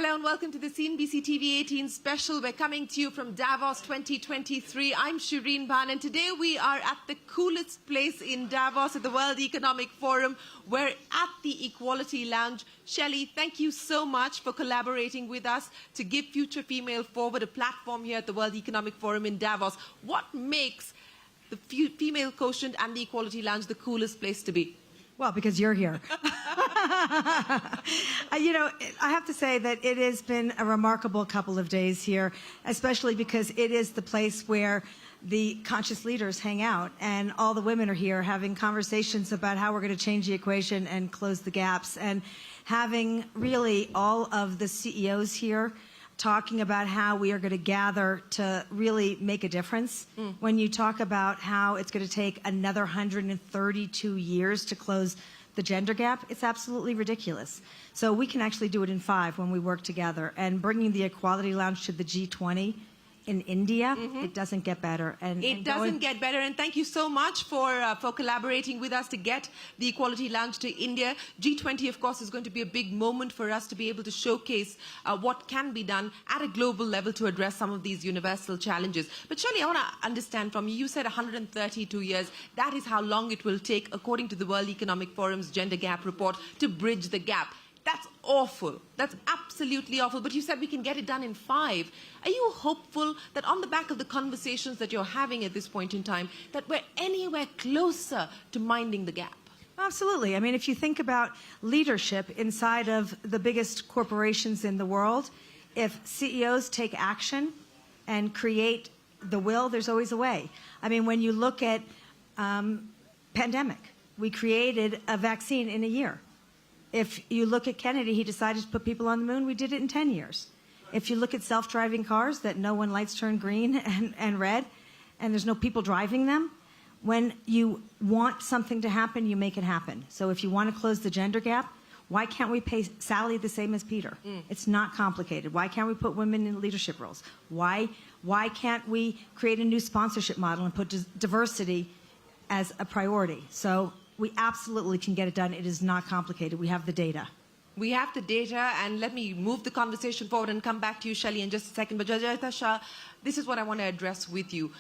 Hello and welcome to the CNBC-TV18 special. We're coming to you from Davos 2023. I'm Shireen Bhan, and today we are at the coolest place in Davos at the World Economic Forum. We're at the Equality Lounge. Shelley, thank you so much for collaborating with us to give Future Female Forward a platform here at the World Economic Forum in Davos. What makes the Female Quotient and the Equality Lounge the coolest place to be? Well, because you're here. You know, I have to say that it has been a remarkable couple of days here, especially because it is the place where the conscious leaders hang out, and all the women are here having conversations about how we're going to change the equation and close the gaps, and having really all of the CEOs here talking about how we are going to gather to really make a difference. When you talk about how it's going to take another 132 years to close the gender gap, it's absolutely ridiculous. So we can actually do it in 5 when we work together. And bringing the Equality Lounge to the G20 in India, it doesn't get better. It doesn't get better, and thank you so much for collaborating with us to get the Equality Lounge to India. G20, of course, is going to be a big moment for us to be able to showcase what can be done at a global level to address some of these universal challenges. But Shelley, I want to understand from you, you said 132 years. That is how long it will take, according to the World Economic Forum's Gender Gap Report, to bridge the gap. That's awful. That's absolutely awful. But you said we can get it done in 5. Are you hopeful that on the back of the conversations that you're having at this point in time, that we're anywhere closer to minding the gap? Absolutely. I mean, if you think about leadership inside of the biggest corporations in the world, if CEOs take action and create the will, there's always a way. I mean, when you look at pandemic, we created a vaccine in a year. If you look at Kennedy, he decided to put people on the moon. We did it in 10 years. If you look at self-driving cars that know when lights turn green and red, and there's no people driving them, when you want something to happen, you make it happen. So if you want to close the gender gap, why can't we pay Sally the same as Peter? It's not complicated. Why can't we put women in leadership roles? Why can't we create a new sponsorship model and put diversity as a priority? So we absolutely can get it done. It is not complicated. We have the data. We have the data, and let me move the conversation forward and come back to you, Shelley, in just a second. But Ajaita, Shah, this is what I want to address with you.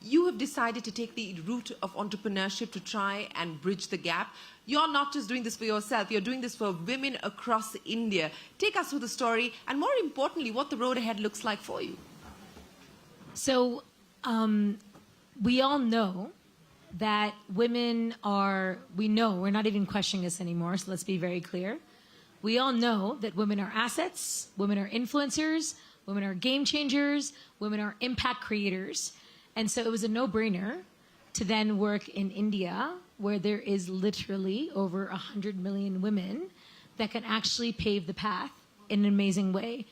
You have decided to take the route of entrepreneurship to try and bridge the gap. You're not just doing this for yourself, you're doing this for women across India. Take us through the story, and more importantly, what the road ahead looks like for you. So, we all know that women are, we're not even questioning this anymore, so let's be very clear. We all know that women are assets, women are influencers, women are game changers, women are impact creators. And so it was a no-brainer to then work in India, where there is literally over 100 million women that can actually pave the path in an amazing way.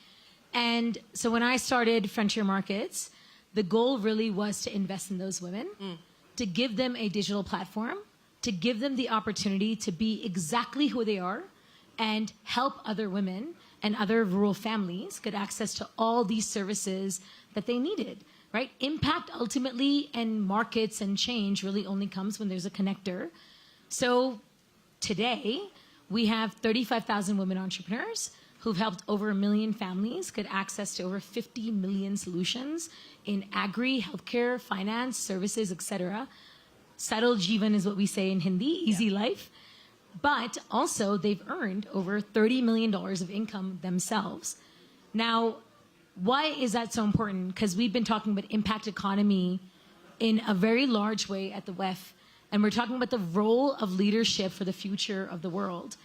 And so when I started Frontier Markets, the goal really was to invest in those women, to give them a digital platform, to give them the opportunity to be exactly who they are and help other women and other rural families get access to all these services that they needed, right? Impact ultimately and markets and change really only comes when there's a connector. So today we have 35,000 women entrepreneurs who've helped over 1 million families get access to over 50 million solutions in agri, healthcare, finance, services, etc. Saral Jeevan is what we say in Hindi, easy life. But also they've earned over $30 million of income themselves. Now, why is that so important? Because we've been talking about impact economy in a very large way at the WEF, and we're talking about the role of leadership for the future of the world.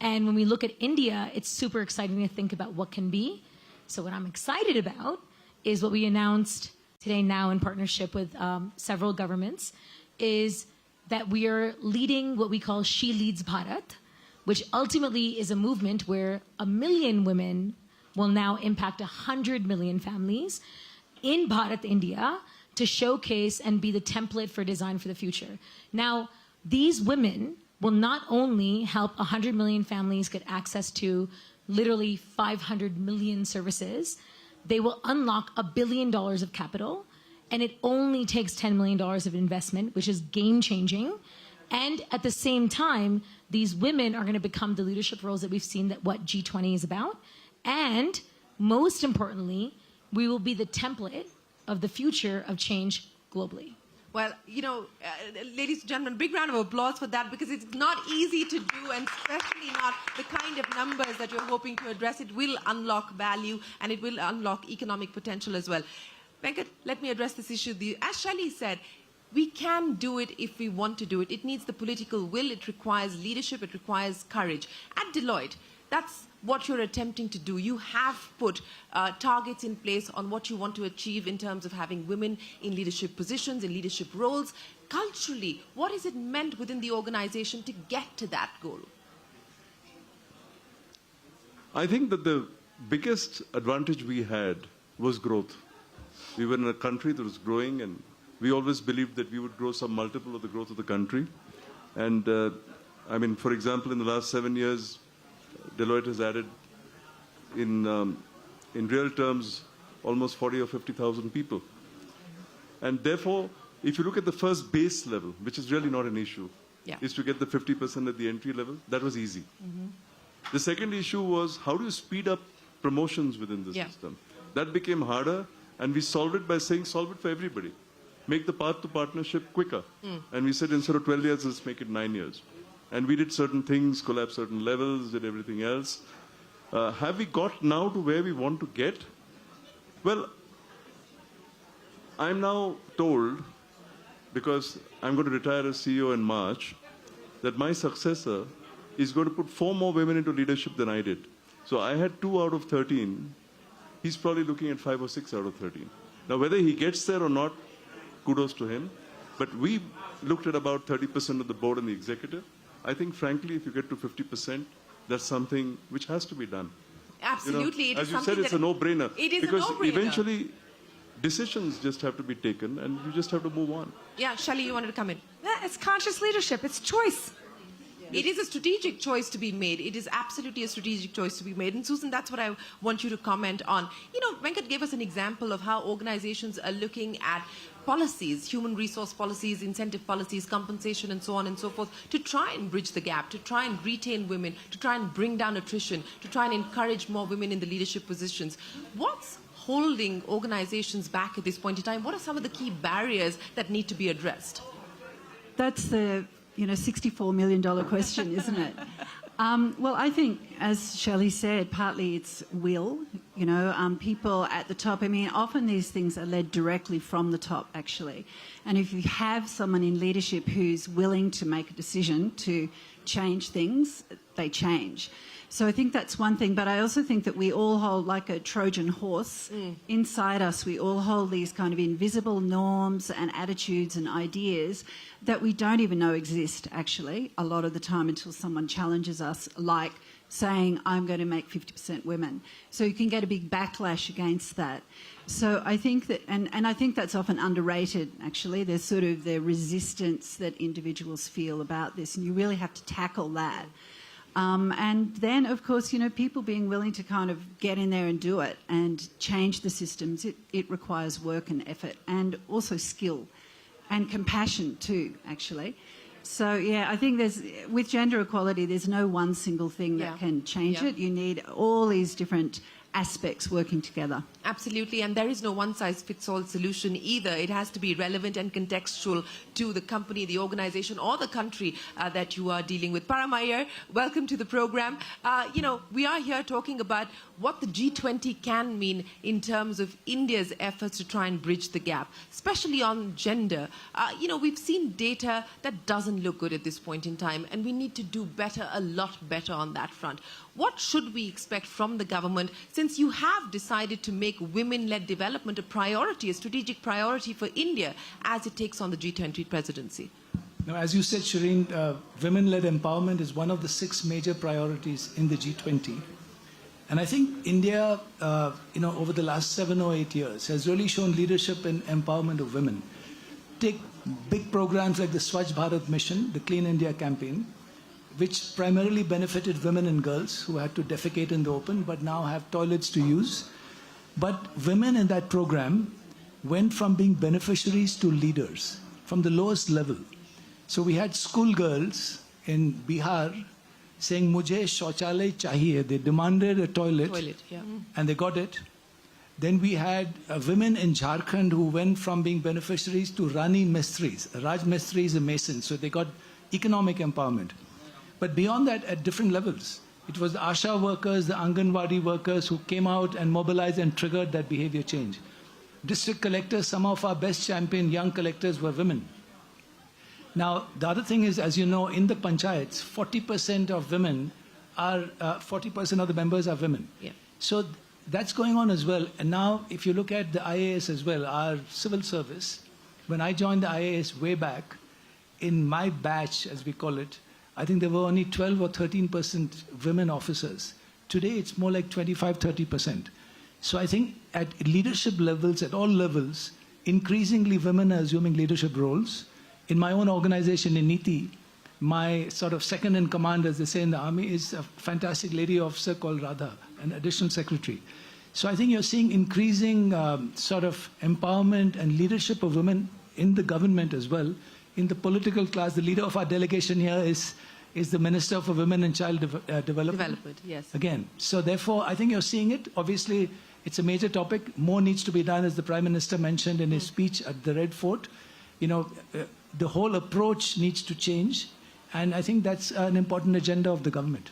And when we look at India, it's super exciting to think about what can be. So what I'm excited about is what we announced today now in partnership with several governments, is that we are leading what we call She Leads Bharat, which ultimately is a movement where 1 million women will now impact 100 million families in Bharat, India, to showcase and be the template for design for the future. Now, these women will not only help 100 million families get access to literally 500 million services, they will unlock $1 billion of capital, and it only takes $10 million of investment, which is game-changing. And at the same time, these women are going to become the leadership roles that we've seen that what G20 is about. And most importantly, we will be the template of the future of change globally. Well, ladies and gentlemen, big round of applause for that, because it's not easy to do, and especially not the kind of numbers that you're hoping to address. It will unlock value and it will unlock economic potential as well. Venkat, let me address this issue. As Shelley said, we can do it if we want to do it. It needs the political will. It requires leadership. It requires courage. At Deloitte, that's what you're attempting to do. You have put targets in place on what you want to achieve in terms of having women in leadership positions, in leadership roles. Culturally, what is it meant within the organization to get to that goal? I think that the biggest advantage we had was growth. We were in a country that was growing, and we always believed that we would grow some multiple of the growth of the country. And for example, in the last 7 years, Deloitte has added, in real terms, almost 40 or 50,000 people. And therefore, if you look at the first base level, which is really not an issue, is to get the 50% at the entry level, that was easy. The second issue was, how do you speed up promotions within the system? That became harder, and we solved it by saying, solve it for everybody. Make the path to partnership quicker. And we said, instead of 12 years, let's make it 9 years. And we did certain things, collapsed certain levels, did everything else. Have we got now to where we want to get? Well, I'm now told, because I'm going to retire as CEO in March, that my successor is going to put 4 more women into leadership than I did. So I had 2 out of 13. He's probably looking at 5 or 6 out of 13. Now, whether he gets there or not, kudos to him. But we looked at about 30% of the board and the executive. I think, frankly, if you get to 50%, that's something which has to be done. Absolutely. As you said, it's a no-brainer. It is because a no-brainer. Eventually, decisions just have to be taken, and you just have to move on. Yeah, Shelley, you wanted to come in. Yeah, it's conscious leadership. It's choice. It is a strategic choice to be made. It is absolutely a strategic choice to be made. And Susan, that's what I want you to comment on. Venkat gave us an example of how organizations are looking at policies, human resource policies, incentive policies, compensation, and so on and so forth, to try and bridge the gap, to try and retain women, to try and bring down attrition, to try and encourage more women in the leadership positions. What's holding organizations back at this point in time? What are some of the key barriers that need to be addressed? That's the $64 million question, isn't it? Well, I think, as Shelley said, partly it's will. People at the top. Often these things are led directly from the top, actually. And if you have someone in leadership who's willing to make a decision to change things, they change. So I think that's one thing. But I also think that we all hold, like a Trojan horse, inside us, we all hold these kind of invisible norms and attitudes and ideas that we don't even know exist, actually, a lot of the time, until someone challenges us, like saying, I'm going to make 50% women. So you can get a big backlash against that. So I think that, and I think that's often underrated, actually. There's sort of the resistance that individuals feel about this, and you really have to tackle that. And then, of course, people being willing to kind of get in there and do it and change the systems. It requires work and effort, and also skill and compassion too, actually. So, I think with gender equality, there's no one single thing that can change it. You need all these different aspects working together. Absolutely, and there is no one-size-fits-all solution either. It has to be relevant and contextual to the company, the organization, or the country that you are dealing with. Iyer, welcome to the program. We are here talking about what the G20 can mean in terms of India's efforts to try and bridge the gap, especially on gender. We've seen data that doesn't look good at this point in time, and we need to do better, a lot better on that front. What should we expect from the government, since you have decided to make women-led development a priority, a strategic priority for India as it takes on the G20 presidency? Now, as you said, Shireen, women-led empowerment is one of the 6 major priorities in the G20. And I think India, over the last 7 or 8 years, has really shown leadership and empowerment of women. Take big programs like the Swachh Bharat Mission, the Clean India campaign, which primarily benefited women and girls who had to defecate in the open, but now have toilets to use. But women in that program went from being beneficiaries to leaders, from the lowest level. So we had schoolgirls in Bihar saying, "Mujhe shauchalay chahiye." They demanded a toilet, Yeah. and they got it. Then we had women in Jharkhand who went from being beneficiaries to Rani Mistris. Raj Mistri is a mason, so they got economic empowerment. But beyond that, at different levels, it was the Asha workers, the Anganwadi workers who came out and mobilized and triggered that behavior change. District collectors, some of our best champion young collectors were women. Now, the other thing is, as you know, in the panchayats, 40% of women are, 40% of the members are women. Yeah. So that's going on as well. And now, if you look at the IAS as well, our civil service, when I joined the IAS way back, in my batch, as we call it, I think there were only 12 or 13% women officers. Today, it's more like 25, 30%. So I think at leadership levels, at all levels, increasingly women are assuming leadership roles. In my own organization, in NITI, my sort of second in command, as they say in the army, is a fantastic lady officer called Radha, an additional secretary. So I think you're seeing increasing sort of empowerment and leadership of women in the government as well. In the political class, the leader of our delegation here is the Minister for Women and Child Development. Yes. Again, so therefore, I think you're seeing it. Obviously, it's a major topic. More needs to be done, as the Prime Minister mentioned in his speech at the Red Fort. You know, the whole approach needs to change. And I think that's an important agenda of the government.